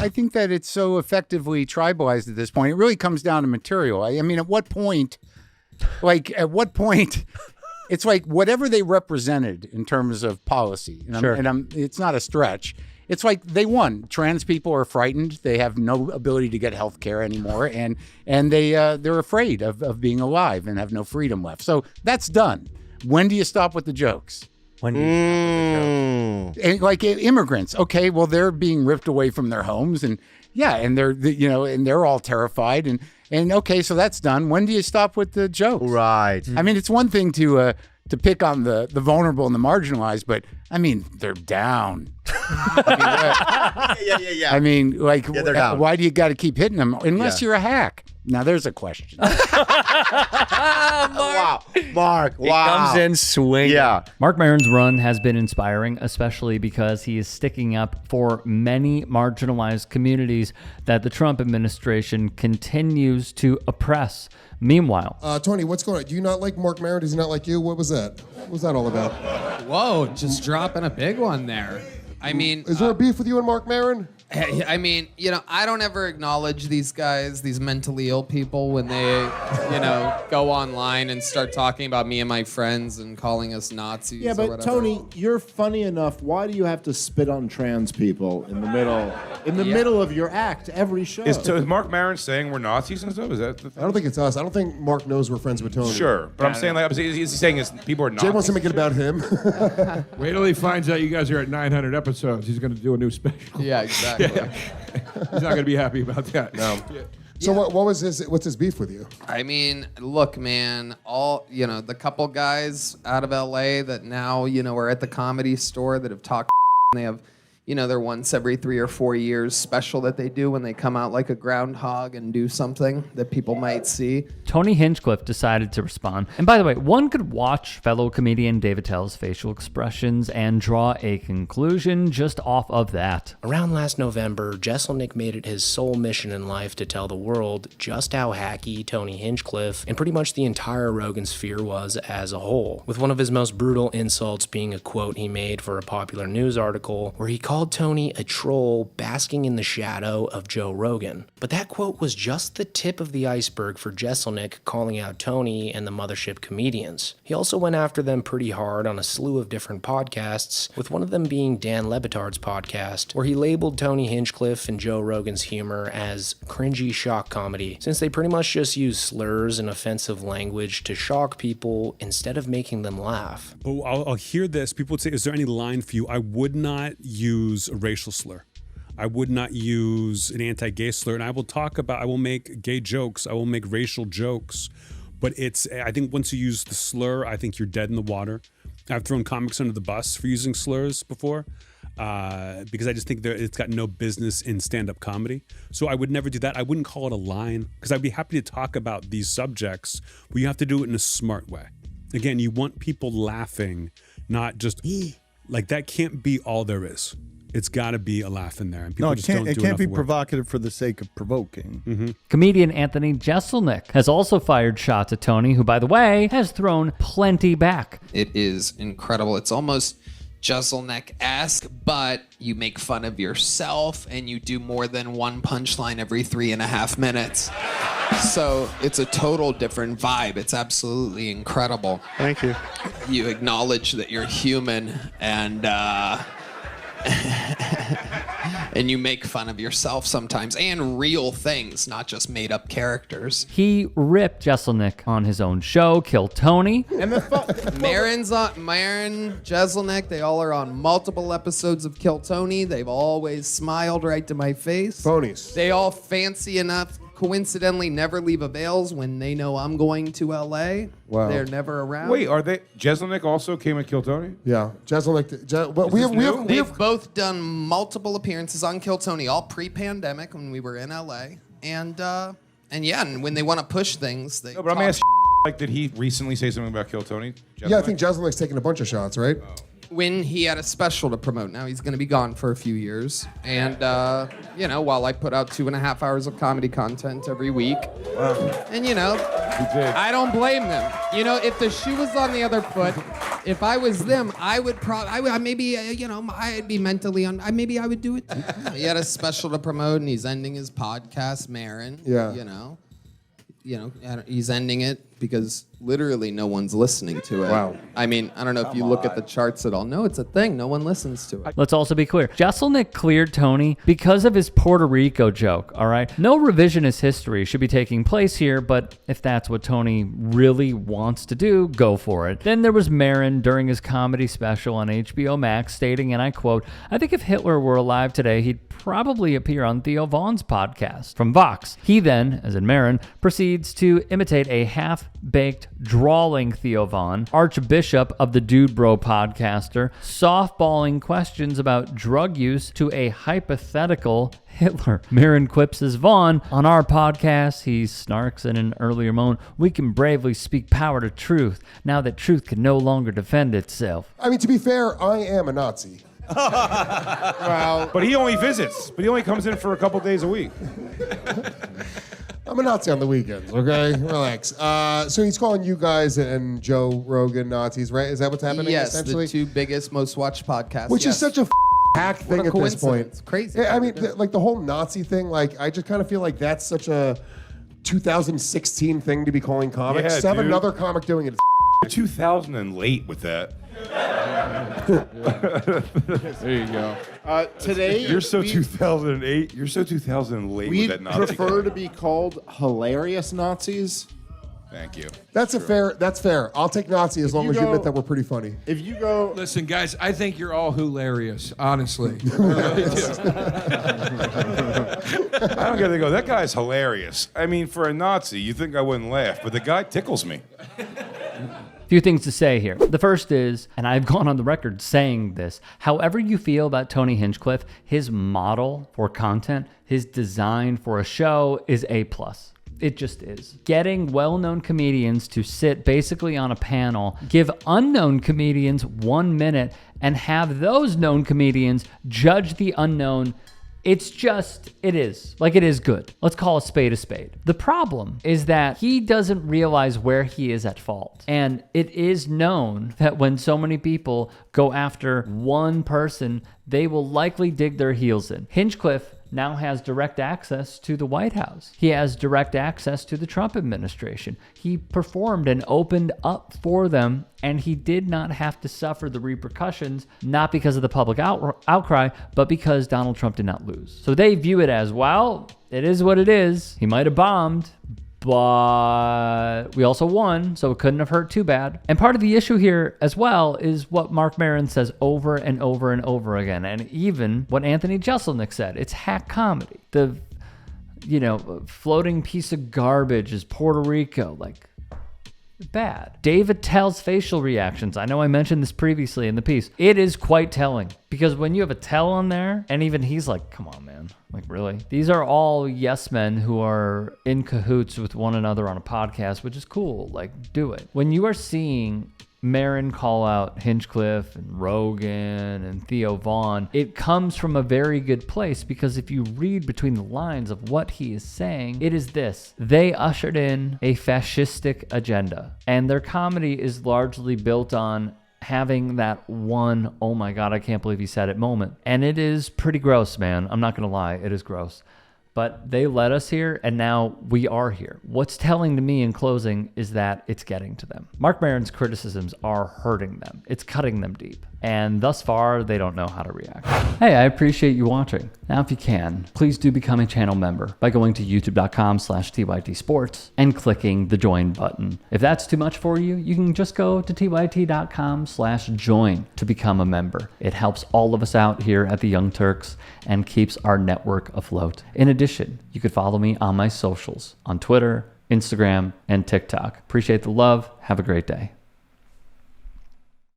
I think that it's so effectively tribalized at this point. It really comes down to material. I mean, at what point, it's like whatever they represented in terms of policy. And it's not a stretch. It's like they won. Trans people are frightened. They have no ability to get health care anymore. And they're afraid of being alive and have no freedom left. So that's done. When do you stop with the jokes? When do you stop with the jokes? And like immigrants. Okay, well, they're being ripped away from their homes. And they're all terrified. And okay, so that's done. When do you stop with the jokes? Right. I mean, it's one thing to pick on the vulnerable and the marginalized, but I mean, they're down. Yeah. I mean, like, they're down. Why do you got to keep hitting them unless you're a hack? Now, there's a question. Wow. Mark, He comes in swinging. Yeah. Marc Maron's run has been inspiring, especially because he is sticking up for many marginalized communities that the Trump administration continues to oppress. Meanwhile, Tony, what's going on? Do you not like Marc Maron? Does he not like you? What was that? What was that all about? Whoa, just dropping a big one there. I mean, Is there a beef with you and Marc Maron? I mean, I don't ever acknowledge these guys, these mentally ill people, when they, go online and start talking about me and my friends and calling us Nazis. Yeah, or but whatever. Tony, you're funny enough. Why do you have to spit on trans people in the middle of your act every show? Is Marc Maron saying we're Nazis and stuff? Is that the thing? I don't think it's us. I don't think Mark knows we're friends with Tony. Sure, but I'm saying is he saying is people are Nazis? Jay wants to make it about him. Wait till he finds out you guys are at 900 episodes. He's going to do a new special. Yeah, exactly. He's not going to be happy about that. No. So what's his beef with you? I mean, look, man, the couple guys out of LA that now, are at the Comedy Store that have talked, and they have, their once every 3 or 4 years special that they do when they come out like a groundhog and do something that people might see. Tony Hinchcliffe decided to respond. And by the way, one could watch fellow comedian David Tell's facial expressions and draw a conclusion just off of that. Around last November, Jeselnik made it his sole mission in life to tell the world just how hacky Tony Hinchcliffe and pretty much the entire Rogan sphere was as a whole, with one of his most brutal insults being a quote he made for a popular news article where he called Tony a troll basking in the shadow of Joe Rogan. But that quote was just the tip of the iceberg for Jeselnik calling out Tony and the Mothership comedians. He also went after them pretty hard on a slew of different podcasts, with one of them being Dan Le Batard's podcast, where he labeled Tony Hinchcliffe and Joe Rogan's humor as cringy shock comedy, since they pretty much just use slurs and offensive language to shock people instead of making them laugh. But I'll hear this. People would say, is there any line for you? I would not use a racial slur. I would not use an anti-gay slur. And I will make gay jokes. I will make racial jokes. But I think once you use the slur, I think you're dead in the water. I've thrown comics under the bus for using slurs before because I just think it's got no business in stand-up comedy. So I would never do that. I wouldn't call it a line because I'd be happy to talk about these subjects, but you have to do it in a smart way. Again, you want people laughing, not just, like that can't be all there is. It's got to be a laugh in there. And people It can't be provocative for the sake of provoking. Mm-hmm. Comedian Anthony Jeselnik has also fired shots at Tony, who, by the way, has thrown plenty back. It is incredible. It's almost Jeselnik-esque, but you make fun of yourself and you do more than one punchline every 3.5 minutes. So it's a total different vibe. It's absolutely incredible. Thank you. You acknowledge that you're human and and you make fun of yourself sometimes and real things, not just made up characters. He ripped Jeselnik on his own show, Kill Tony. And Maron, Jeselnik, they all are on multiple episodes of Kill Tony. They've always smiled right to my face. Phonies. They all fancy enough, coincidentally never leave avails when they know I'm going to LA. Wow. They're never around. Wait, are they? Jeselnik also came at Kill Tony? Yeah, Jeselnik. They've both done multiple appearances on Kill Tony, all pre-pandemic when we were in LA, and when they want to push things, they. No, but I'm asking. Like, did he recently say something about Kill Tony? Yeah, I think Jeselnik's taking a bunch of shots, right? when he had a special to promote. Now he's going to be gone for a few years. And, while I put out 2.5 hours of comedy content every week. Wow. And, I don't blame them. If the shoe was on the other foot, if I was them, I would probably, I'd be mentally maybe I would do it too. He had a special to promote and he's ending his podcast, Maron. Yeah. He's ending it because literally no one's listening to it. Wow. I mean, I don't know if you look at the charts at all. No, it's a thing. No one listens to it. Let's also be clear. Jeselnik cleared Tony because of his Puerto Rico joke, all right? No revisionist history should be taking place here, but if that's what Tony really wants to do, go for it. Then there was Maron during his comedy special on HBO Max stating, and I quote, "I think if Hitler were alive today, he'd probably appear on Theo Vaughn's podcast from Vox." He then, as in Maron, proceeds to imitate a half-baked, drawling Theo Vaughn, archbishop of the Dude Bro podcaster, softballing questions about drug use to a hypothetical Hitler. Maron quips as Vaughn, "On our podcast," he snarks in an earlier moment, "we can bravely speak power to truth, now that truth can no longer defend itself." I mean, to be fair, I am a Nazi. Well, but he only visits. But he only comes in for a couple days a week. I'm a Nazi on the weekends, okay? Relax. So he's calling you guys and Joe Rogan Nazis, right? Is that what's happening, Yes, essentially? the two biggest, most watched podcasts. Which is such a hack What thing a at this point. coincidence. Crazy. Yeah, I mean, the whole Nazi thing, I just kind of feel like that's such a 2016 thing to be calling comics. Yeah, To have dude. another comic doing it. 2000 and late with that. There you go. Today, You're so 2008. You're so 2008 with we'd that Nazi. prefer to be called hilarious Nazis. Thank you. That's fair. I'll take Nazi as long as you admit that we're pretty funny. If you go, Listen, guys, I think you're all hilarious, honestly. I don't get to go, that guy's hilarious. I mean, for a Nazi, you think I wouldn't laugh, but the guy tickles me. Few things to say here. The first is, and I've gone on the record saying this, however you feel about Tony Hinchcliffe, his model for content, his design for a show is A+. It just is. Getting well-known comedians to sit basically on a panel, give unknown comedians 1 minute, and have those known comedians judge the unknown. It is good. Let's call a spade a spade. The problem is that he doesn't realize where he is at fault. And it is known that when so many people go after one person, they will likely dig their heels in. Hinchcliffe now has direct access to the White House. He has direct access to the Trump administration. He performed and opened up for them, and he did not have to suffer the repercussions, not because of the public outcry, but because Donald Trump did not lose. So they view it as, well, it is what it is. He might have bombed, but we also won, so it couldn't have hurt too bad. And part of the issue here as well is what Marc Maron says over and over and over again, and even what Anthony Jeselnik said. It's hack comedy. The, floating piece of garbage is Puerto Rico, bad. David Tell's facial reactions. I know I mentioned this previously in the piece. It is quite telling because when you have a Tell on there, and even he's like, come on, man. Really? These are all yes men who are in cahoots with one another on a podcast, which is cool. Do it. When you are seeing Maron call out Hinchcliffe and Rogan and Theo Vaughn, it comes from a very good place because if you read between the lines of what he is saying, it is this. They ushered in a fascistic agenda, and their comedy is largely built on having that one, oh my God, I can't believe he said it moment. And it is pretty gross, man. I'm not going to lie. It is gross. But they led us here, and now we are here. What's telling to me in closing is that it's getting to them. Marc Maron's criticisms are hurting them. It's cutting them deep. And thus far, they don't know how to react. Hey, I appreciate you watching. Now, if you can, please do become a channel member by going to youtube.com/TYTsports and clicking the join button. If that's too much for you, you can just go to tyt.com/join to become a member. It helps all of us out here at the Young Turks and keeps our network afloat. In addition, you could follow me on my socials on Twitter, Instagram, and TikTok. Appreciate the love. Have a great day.